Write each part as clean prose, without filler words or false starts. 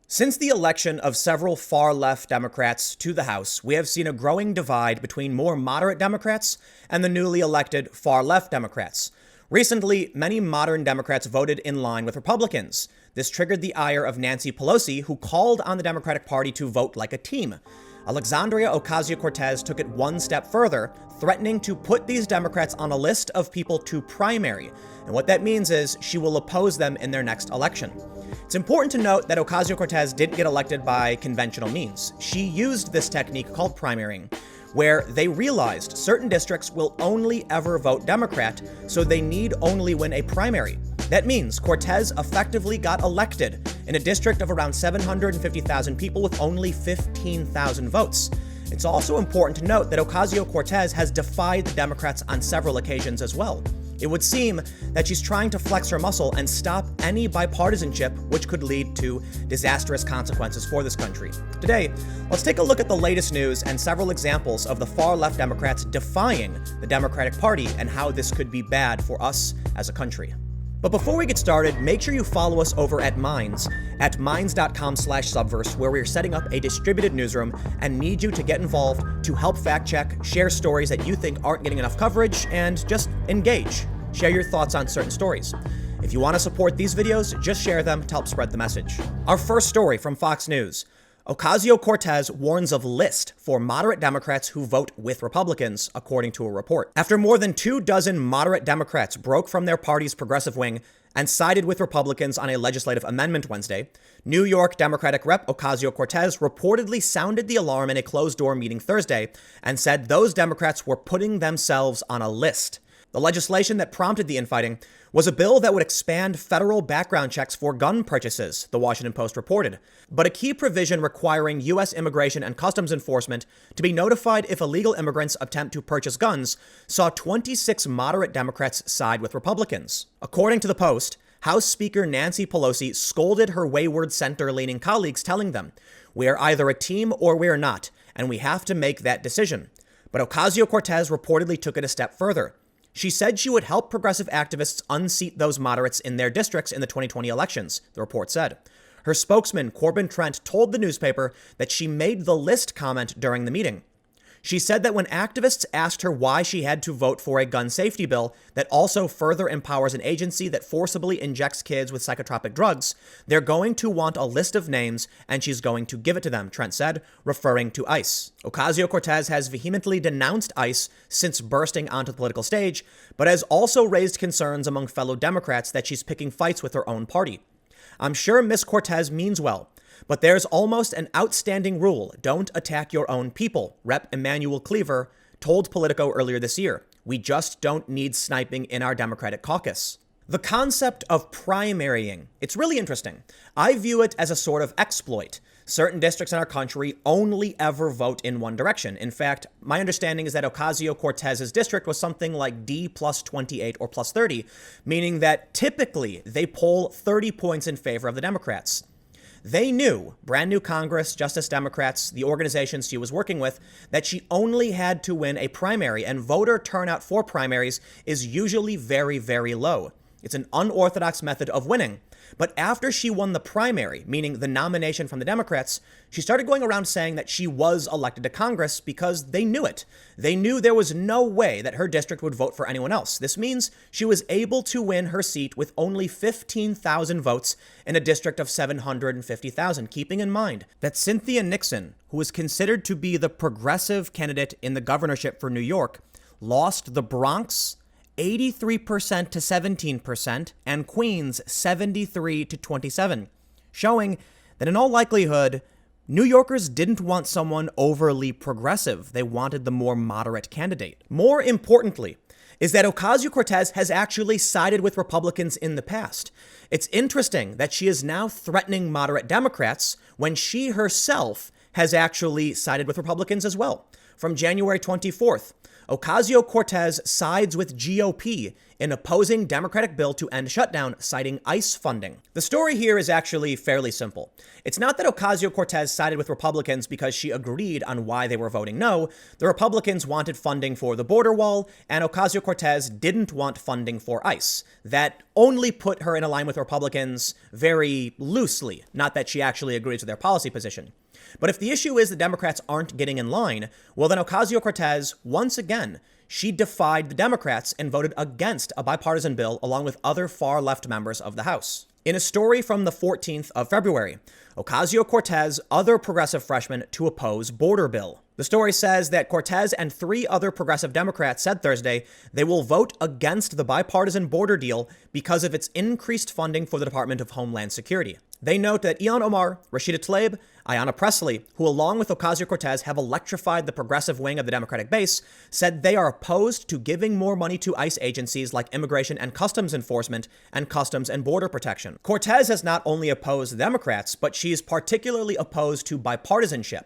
Since the election of several far-left Democrats to the House, we have seen a growing divide between more moderate Democrats and the newly elected far-left Democrats. Recently, many modern Democrats voted in line with Republicans. This triggered the ire of Nancy Pelosi, who called on the Democratic Party to vote like a team. Alexandria Ocasio-Cortez took it one step further, threatening to put these Democrats on a list of people to primary. And what that means is she will oppose them in their next election. It's important to note that Ocasio-Cortez didn't get elected by conventional means. She used this technique called primarying, where they realized certain districts will only ever vote Democrat, so they need only win a primary. That means Cortez effectively got elected in a district of around 750,000 people with only 15,000 votes. It's also important to note that Ocasio-Cortez has defied the Democrats on several occasions as well. It would seem that she's trying to flex her muscle and stop any bipartisanship, which could lead to disastrous consequences for this country. Today, let's take a look at the latest news and several examples of the far-left Democrats defying the Democratic Party and how this could be bad for us as a country. But before we get started, make sure you follow us over at Minds, at minds.com/subverse, where we're setting up a distributed newsroom and need you to get involved to help fact check, share stories that you think aren't getting enough coverage, and just engage. Share your thoughts on certain stories. If you want to support these videos, just share them to help spread the message. Our first story from Fox News. Ocasio-Cortez warns of list for moderate Democrats who vote with Republicans, according to a report. After more than 24 moderate Democrats broke from their party's progressive wing and sided with Republicans on a legislative amendment Wednesday, New York Democratic Rep. Ocasio-Cortez reportedly sounded the alarm in a closed-door meeting Thursday and said those Democrats were putting themselves on a list. The legislation that prompted the infighting was a bill that would expand federal background checks for gun purchases, the Washington Post reported. But a key provision requiring U.S. Immigration and Customs Enforcement to be notified if illegal immigrants attempt to purchase guns saw 26 moderate Democrats side with Republicans. According to the Post, House Speaker Nancy Pelosi scolded her wayward center-leaning colleagues, telling them, "We are either a team or we are not, and we have to make that decision." But Ocasio-Cortez reportedly took it a step further. She said she would help progressive activists unseat those moderates in their districts in the 2020 elections, the report said. Her spokesman, Corbin Trent, told the newspaper that she made the list comment during the meeting. She said that when activists asked her why she had to vote for a gun safety bill that also further empowers an agency that forcibly injects kids with psychotropic drugs, they're going to want a list of names and she's going to give it to them, Trent said, referring to ICE. Ocasio-Cortez has vehemently denounced ICE since bursting onto the political stage, but has also raised concerns among fellow Democrats that she's picking fights with her own party. "I'm sure Miss Cortez means well, but there's almost an outstanding rule: don't attack your own people," Rep. Emanuel Cleaver told Politico earlier this year. "We just don't need sniping in our Democratic caucus." The concept of primarying, it's really interesting. I view it as a sort of exploit. Certain districts in our country only ever vote in one direction. In fact, my understanding is that Ocasio-Cortez's district was something like D plus 28 or plus 30, meaning that typically they poll 30 points in favor of the Democrats. They knew, brand new Congress, Justice Democrats, the organizations she was working with, that she only had to win a primary, and voter turnout for primaries is usually very, very low. It's an unorthodox method of winning. But after she won the primary, meaning the nomination from the Democrats, she started going around saying that she was elected to Congress because they knew it. They knew there was no way that her district would vote for anyone else. This means she was able to win her seat with only 15,000 votes in a district of 750,000, keeping in mind that Cynthia Nixon, who was considered to be the progressive candidate in the governorship for New York, lost the Bronx 83% to 17%, and Queens 73 to 27, showing that in all likelihood, New Yorkers didn't want someone overly progressive. They wanted the more moderate candidate. More importantly, is that Ocasio-Cortez has actually sided with Republicans in the past. It's interesting that she is now threatening moderate Democrats when she herself has actually sided with Republicans as well. From January 24th, Ocasio-Cortez sides with GOP in opposing Democratic bill to end shutdown, citing ICE funding. The story here is actually fairly simple. It's not that Ocasio-Cortez sided with Republicans because she agreed on why they were voting no. The Republicans wanted funding for the border wall, and Ocasio-Cortez didn't want funding for ICE. That only put her in a line with Republicans very loosely, not that she actually agrees with their policy position. But if the issue is the Democrats aren't getting in line, well then Ocasio-Cortez, once again, she defied the Democrats and voted against a bipartisan bill along with other far-left members of the House. In a story from the 14th of February, Ocasio-Cortez, other progressive freshman to oppose border bill. The story says that Cortez and 3 other progressive Democrats said Thursday they will vote against the bipartisan border deal because of its increased funding for the Department of Homeland Security. They note that Ilhan Omar, Rashida Tlaib, Ayanna Pressley, who along with Ocasio-Cortez have electrified the progressive wing of the Democratic base, said they are opposed to giving more money to ICE agencies like Immigration and Customs Enforcement and Customs and Border Protection. Cortez has not only opposed the Democrats, but she is particularly opposed to bipartisanship.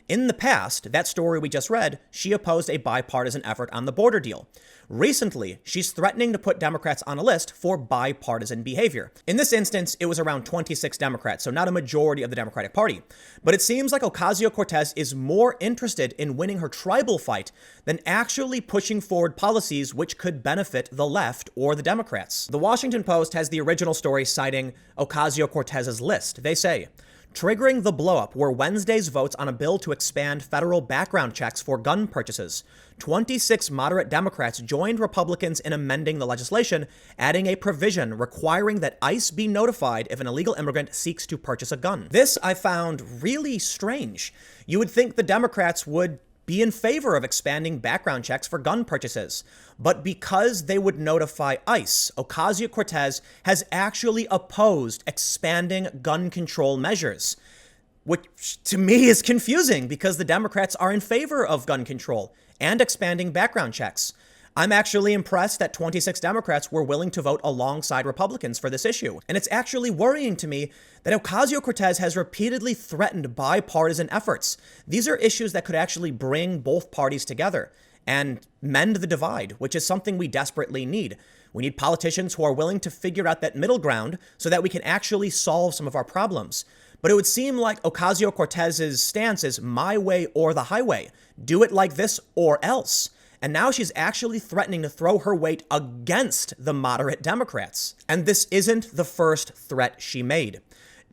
In the past, that story we just read, she opposed a bipartisan effort on the border deal. Recently, she's threatening to put Democrats on a list for bipartisan behavior. In this instance, it was around 26 Democrats, so not a majority of the Democratic Party. But it seems like Ocasio-Cortez is more interested in winning her tribal fight than actually pushing forward policies which could benefit the left or the Democrats. The Washington Post has the original story citing Ocasio-Cortez's list. They say, triggering the blowup were Wednesday's votes on a bill to expand federal background checks for gun purchases. 26 moderate Democrats joined Republicans in amending the legislation, adding a provision requiring that ICE be notified if an illegal immigrant seeks to purchase a gun. This I found really strange. You would think the Democrats would be in favor of expanding background checks for gun purchases. But because they would notify ICE, Ocasio-Cortez has actually opposed expanding gun control measures, which to me is confusing because the Democrats are in favor of gun control and expanding background checks. I'm actually impressed that 26 Democrats were willing to vote alongside Republicans for this issue. And it's actually worrying to me that Ocasio-Cortez has repeatedly threatened bipartisan efforts. These are issues that could actually bring both parties together and mend the divide, which is something we desperately need. We need politicians who are willing to figure out that middle ground so that we can actually solve some of our problems. But it would seem like Ocasio-Cortez's stance is my way or the highway. Do it like this or else. And now she's actually threatening to throw her weight against the moderate Democrats. And this isn't the first threat she made.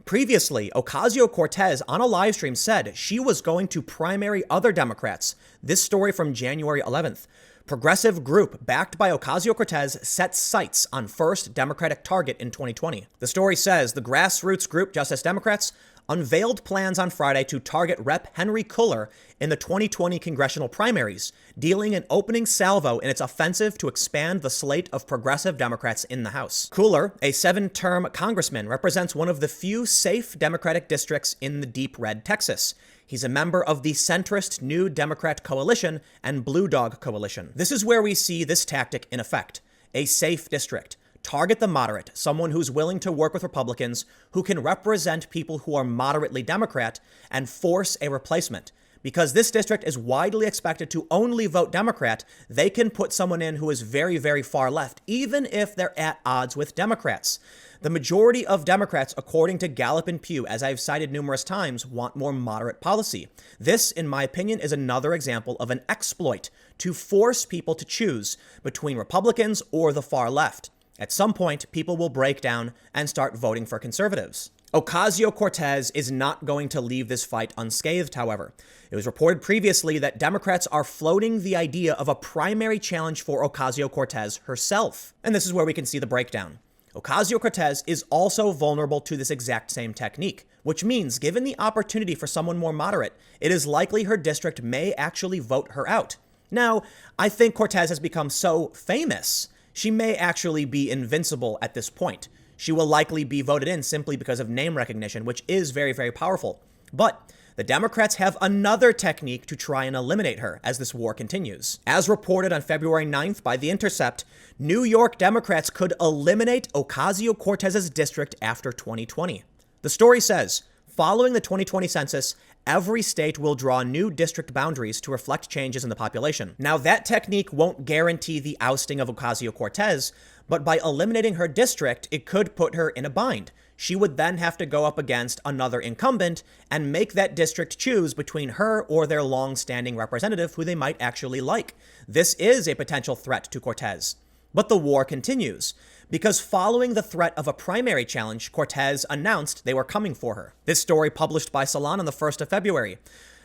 Previously, Ocasio-Cortez on a live stream said she was going to primary other Democrats. This story from January 11th. Progressive group backed by Ocasio-Cortez sets sights on first Democratic target in 2020. The story says the grassroots group Justice Democrats unveiled plans on Friday to target Rep. Henry Cuellar in the 2020 congressional primaries, dealing an opening salvo in its offensive to expand the slate of progressive Democrats in the House. Cuellar, a 7-term congressman, represents one of the few safe Democratic districts in the deep red Texas. He's a member of the centrist New Democrat Coalition and Blue Dog Coalition. This is where we see this tactic in effect. A safe district. Target the moderate, someone who's willing to work with Republicans, who can represent people who are moderately Democrat, and force a replacement. Because this district is widely expected to only vote Democrat, they can put someone in who is very, very far left, even if they're at odds with Democrats. The majority of Democrats, according to Gallup and Pew, as I've cited numerous times, want more moderate policy. This, in my opinion, is another example of an exploit to force people to choose between Republicans or the far left. At some point, people will break down and start voting for conservatives. Ocasio-Cortez is not going to leave this fight unscathed, however. It was reported previously that Democrats are floating the idea of a primary challenge for Ocasio-Cortez herself. And this is where we can see the breakdown. Ocasio-Cortez is also vulnerable to this exact same technique, which means given the opportunity for someone more moderate, it is likely her district may actually vote her out. Now, I think Cortez has become so famous, she may actually be invincible at this point. She will likely be voted in simply because of name recognition, which is very, very powerful. But the Democrats have another technique to try and eliminate her as this war continues. As reported on February 9th by The Intercept, New York Democrats could eliminate Ocasio-Cortez's district after 2020. The story says, following the 2020 census, every state will draw new district boundaries to reflect changes in the population. Now, that technique won't guarantee the ousting of Ocasio-Cortez, but by eliminating her district, it could put her in a bind. She would then have to go up against another incumbent and make that district choose between her or their long-standing representative who they might actually like. This is a potential threat to Cortez. But the war continues, because following the threat of a primary challenge, Cortez announced they were coming for her. This story published by Salon on the 1st of February.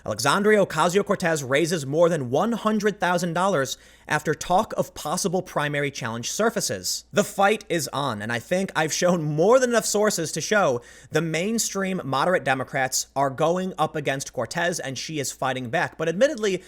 Alexandria Ocasio-Cortez raises more than $100,000 after talk of possible primary challenge surfaces. The fight is on, and I think I've shown more than enough sources to show the mainstream moderate Democrats are going up against Cortez, and she is fighting back. But admittedly,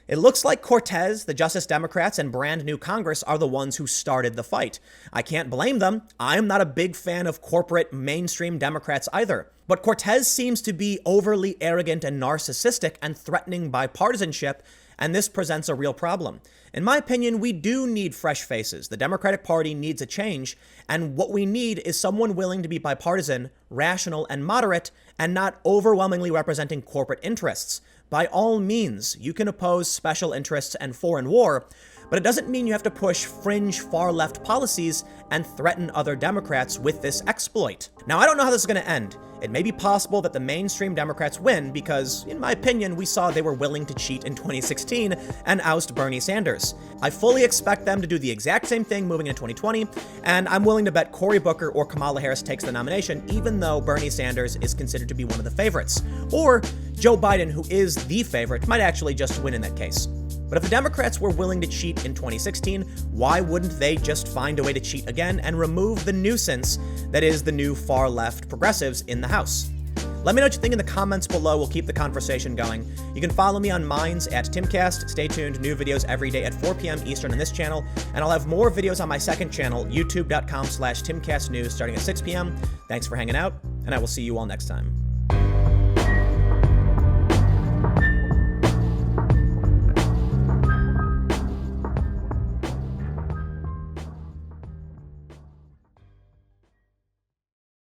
it looks like Cortez, the Justice Democrats, and brand new Congress are the ones who started the fight. I can't blame them. I'm not a big fan of corporate mainstream Democrats either. But Cortez seems to be overly arrogant and narcissistic and threatening bipartisanship, and this presents a real problem. In my opinion, we do need fresh faces. The Democratic Party needs a change, and what we need is someone willing to be bipartisan, rational, and moderate, and not overwhelmingly representing corporate interests. By all means, you can oppose special interests and foreign war, but it doesn't mean you have to push fringe far-left policies and threaten other Democrats with this exploit. Now, I don't know how this is going to end. It may be possible that the mainstream Democrats win because, in my opinion, we saw they were willing to cheat in 2016 and oust Bernie Sanders. I fully expect them to do the exact same thing moving into 2020, and I'm willing to bet Cory Booker or Kamala Harris takes the nomination, even though Bernie Sanders is considered to be one of the favorites. Or Joe Biden, who is the favorite, might actually just win in that case. But if the Democrats were willing to cheat in 2016, why wouldn't they just find a way to cheat again and remove the nuisance that is the new far-left progressives in the House? Let me know what you think in the comments below. We'll keep the conversation going. You can follow me on Minds at Timcast. Stay tuned. New videos every day at 4 p.m. Eastern on this channel. And I'll have more videos on my second channel, youtube.com/TimcastNews, starting at 6 p.m. Thanks for hanging out, and I will see you all next time.